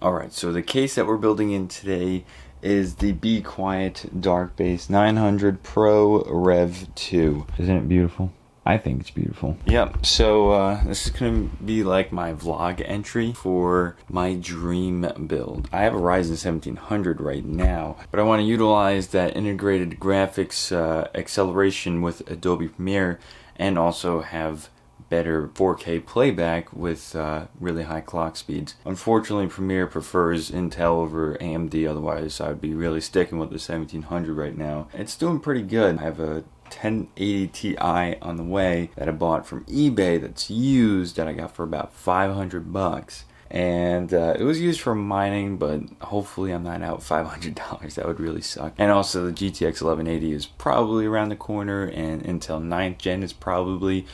Alright, so the case that we're building in today is the Be Quiet Dark Base 900 Pro Rev 2. Isn't it beautiful? I think it's beautiful. Yep, so this is going to be like my vlog entry for my dream build. I have a Ryzen 1700 right now, but I want to utilize that integrated graphics acceleration with Adobe Premiere and also have better 4K playback with really high clock speeds. Unfortunately, Premiere prefers Intel over AMD, otherwise I would be really sticking with the 1700 right now. It's doing pretty good. I have a 1080 Ti on the way that I bought from eBay that's used, that I got for about 500 bucks. And it was used for mining, but hopefully I'm not out $500. That would really suck. And also the GTX 1180 is probably around the corner, and Intel 9th Gen is probably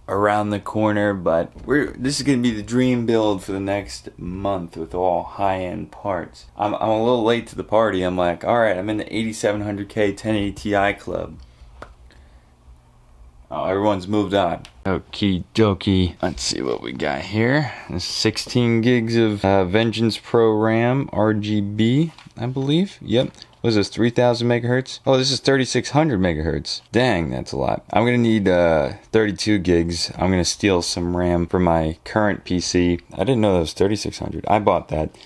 around the corner, but this is going to be the dream build for the next month with all high-end parts. I'm a little late to the party. I'm like, alright, I'm in the 8700K 1080 Ti club. Oh, everyone's moved on. Okie dokie. Let's see what we got here. 16 gigs of Vengeance Pro RAM RGB, I believe. Yep. What is this, 3000 megahertz? Oh, this is 3600 megahertz. Dang, that's a lot. I'm gonna need 32 gigs. I'm gonna steal some RAM from my current PC. I didn't know that was 3600. I bought that.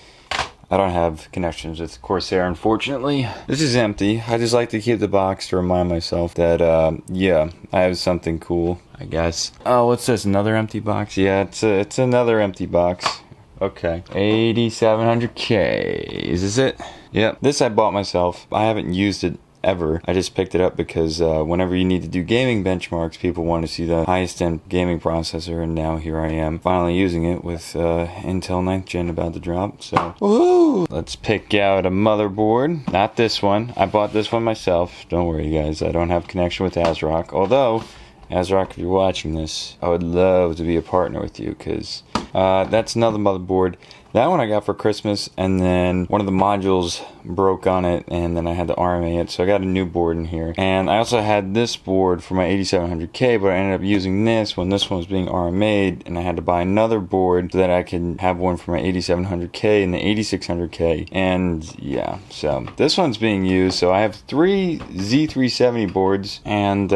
I don't have connections with Corsair, unfortunately. This is empty. I just like to keep the box to remind myself that, yeah, I have something cool, I guess. Oh, what's this, another empty box? Yeah, it's another empty box. Okay. 8700K. Is this it? Yep. This I bought myself. I haven't used it ever. I just picked it up because whenever you need to do gaming benchmarks, people want to see the highest end gaming processor, and now here I am finally using it with Intel 9th Gen about to drop. So, woohoo! Let's pick out a motherboard. Not this one. I bought this one myself. Don't worry, guys. I don't have connection with ASRock. Although, ASRock, if you're watching this, I would love to be a partner with you, because that's another motherboard. That one I got for Christmas, and then one of the modules broke on it, and then I had to RMA it, so I got a new board in here. And I also had this board for my 8700K, but I ended up using this when this one was being RMA'd, and I had to buy another board so that I could have one for my 8700K and the 8600K. And yeah, so this one's being used, so I have 3 Z370 boards, and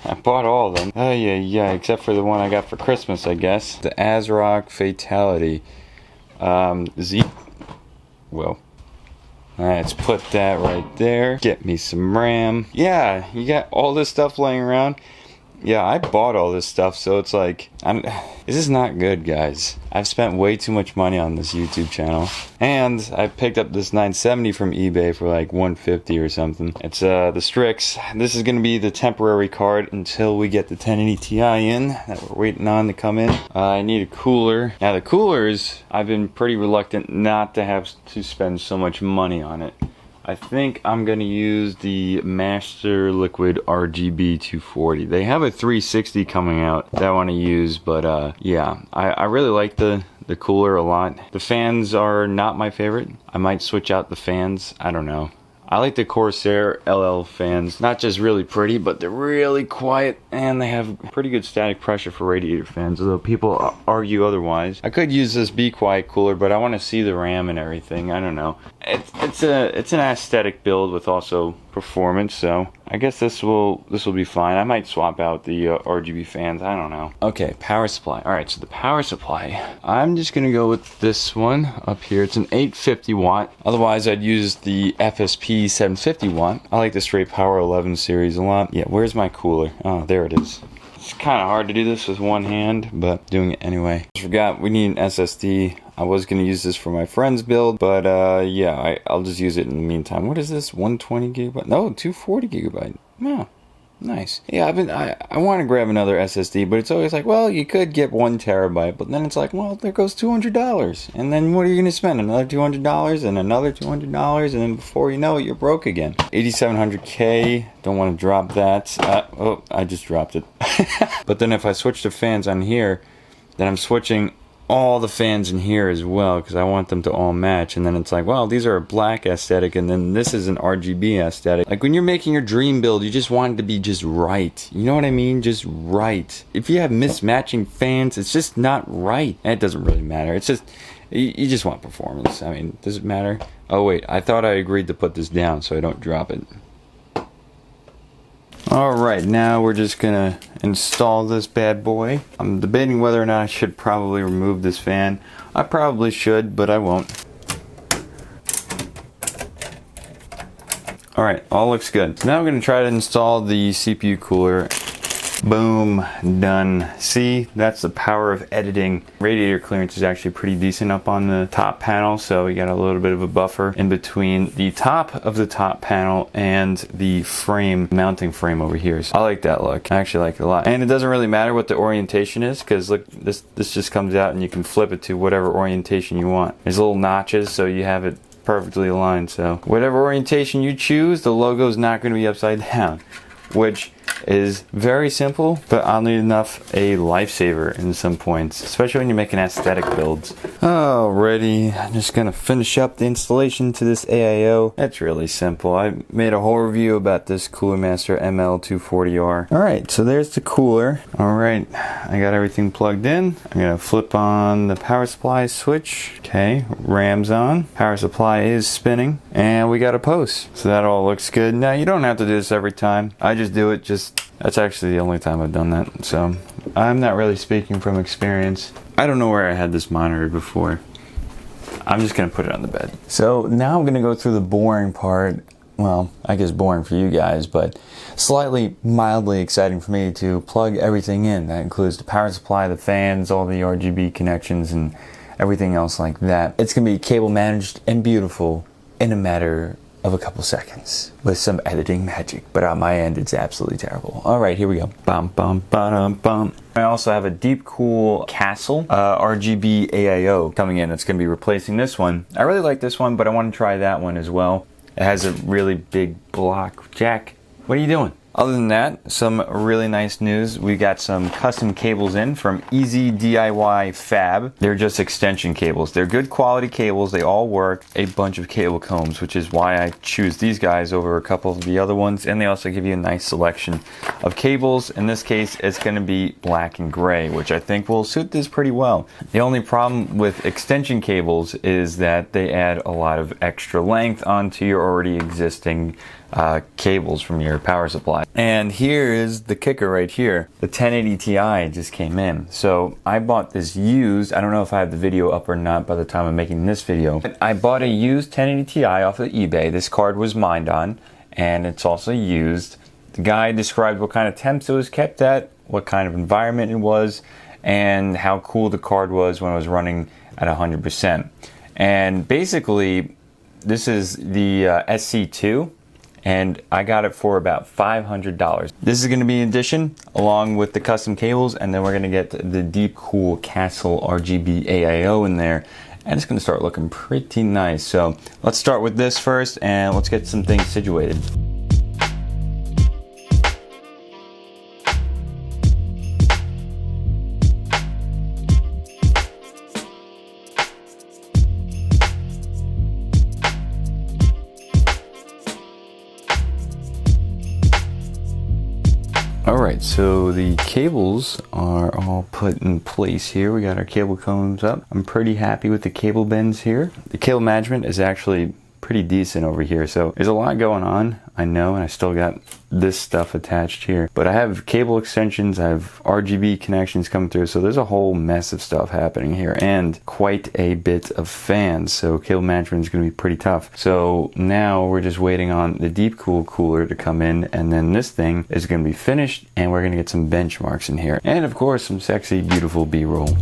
I bought all of them. Oh yeah, except for the one I got for Christmas, I guess. The ASRock Fatality. Well. Alright, let's put that right there. Get me some RAM. Yeah, you got all this stuff laying around. Yeah, I bought all this stuff, so it's like, this is not good, guys. I've spent way too much money on this YouTube channel. And I picked up this 970 from eBay for like $150 or something. It's the Strix. This is going to be the temporary card until we get the 1080 Ti in that we're waiting on to come in. I need a cooler. Now the coolers, I've been pretty reluctant not to have to spend so much money on it. I think I'm going to use the Master Liquid RGB 240. They have a 360 coming out that I want to use, but yeah, I really like the cooler a lot. The fans are not my favorite. I might switch out the fans. I don't know. I like the Corsair LL fans. Not just really pretty, but they're really quiet, and they have pretty good static pressure for radiator fans, although people argue otherwise. I could use this Be Quiet cooler, but I want to see the RAM and everything. I don't know. It's an aesthetic build with also performance, so I guess this will be fine. I might swap out the RGB fans. I don't know. Okay, power supply. Alright, so the power supply, I'm just gonna go with this one up here. It's an 850 watt. Otherwise I'd use the FSP 750 watt. I like the Straight Power 11 series a lot. Yeah, where's my cooler? Oh, there it is. It's kind of hard to do this with one hand, but doing it anyway. I forgot we need an SSD. I was going to use this for my friend's build, but yeah, I'll just use it in the meantime. What is this? 120 gigabyte? No, 240 gigabyte. Yeah, nice. Yeah, I want to grab another SSD, but it's always like, well, you could get 1 terabyte, but then it's like, well, there goes $200. And then what are you going to spend? Another $200 and another $200, and then before you know it, you're broke again. 8700K, don't want to drop that. Oh, I just dropped it. But then if I switch to fans on here, then I'm switching all the fans in here as well, because I want them to all match. And then it's like, well, these are a black aesthetic, and then this is an RGB aesthetic. Like when you're making your dream build, you just want it to be just right. You know what I mean? Just right. If you have mismatching fans, it's just not right. And it doesn't really matter. It's just, You just want performance. I mean, does it matter? Oh wait, I thought I agreed to put this down so I don't drop it. Alright, now we're just gonna install this bad boy. I'm debating whether or not I should probably remove this fan. I probably should, but I won't. Alright, all looks good. So now I'm gonna try to install the CPU cooler. Boom, done. See, that's the power of editing. Radiator clearance is actually pretty decent up on the top panel, so we got a little bit of a buffer in between the top of the top panel and the frame, mounting frame over here. So I like that look. I actually like it a lot. And it doesn't really matter what the orientation is, because look, this just comes out and you can flip it to whatever orientation you want. There's little notches, so you have it perfectly aligned. So whatever orientation you choose, the logo is not going to be upside down, which is very simple, but oddly enough, a lifesaver in some points, especially when you're making aesthetic builds. Alrighty, I'm just gonna finish up the installation to this AIO. That's really simple. I made a whole review about this Cooler Master ML240R. Alright, so there's the cooler. Alright, I got everything plugged in. I'm gonna flip on the power supply switch. Okay, RAM's on. Power supply is spinning, and we got a post. So that all looks good. Now, you don't have to do this every time. I just do it that's actually the only time I've done that, so I'm not really speaking from experience. I don't know where I had this monitor before. I'm just gonna put it on the bed. So now I'm gonna go through the boring part. Well, I guess boring for you guys, but slightly mildly exciting for me to plug everything in. That includes the power supply, the fans, all the RGB connections, and everything else like that. It's gonna be cable managed and beautiful in a matter of a couple seconds with some editing magic, but on my end it's absolutely terrible. All right, here we go. Bum bum bum bum. I also have a Deep Cool Castle RGB AIO coming in. It's going to be replacing this one. I really like this one, but I want to try that one as well. It has a really big block. Jack, what are you doing? Other than that, some really nice news. We got some custom cables in from Easy DIY Fab. They're just extension cables. They're good quality cables. They all work. A bunch of cable combs, which is why I choose these guys over a couple of the other ones. And they also give you a nice selection of cables. In this case, it's going to be black and gray, which I think will suit this pretty well. The only problem with extension cables is that they add a lot of extra length onto your already existing cables from your power supply. And here is the kicker right here. The 1080 Ti just came in. So I bought this used. I don't know if I have the video up or not by the time I'm making this video. I bought a used 1080 Ti off of eBay. This card was mined on, and it's also used. The guy described what kind of temps it was kept at, what kind of environment it was, and how cool the card was when it was running at 100%. And basically, this is the SC2. And I got it for about $500. This is going to be an addition along with the custom cables, and then we're going to get the Deep Cool Castle RGB AIO in there, and it's going to start looking pretty nice. So let's start with this first, and let's get some things situated. Alright, so the cables are all put in place here. We got our cable combs up. I'm pretty happy with the cable bends here. The cable management is actually pretty decent over here. So there's a lot going on, I know, and I still got this stuff attached here. But I have cable extensions, I have RGB connections coming through, so there's a whole mess of stuff happening here, and quite a bit of fans, so cable management is going to be pretty tough. So now we're just waiting on the Deep Cool cooler to come in, and then this thing is going to be finished, and we're going to get some benchmarks in here. And of course, some sexy, beautiful B-roll.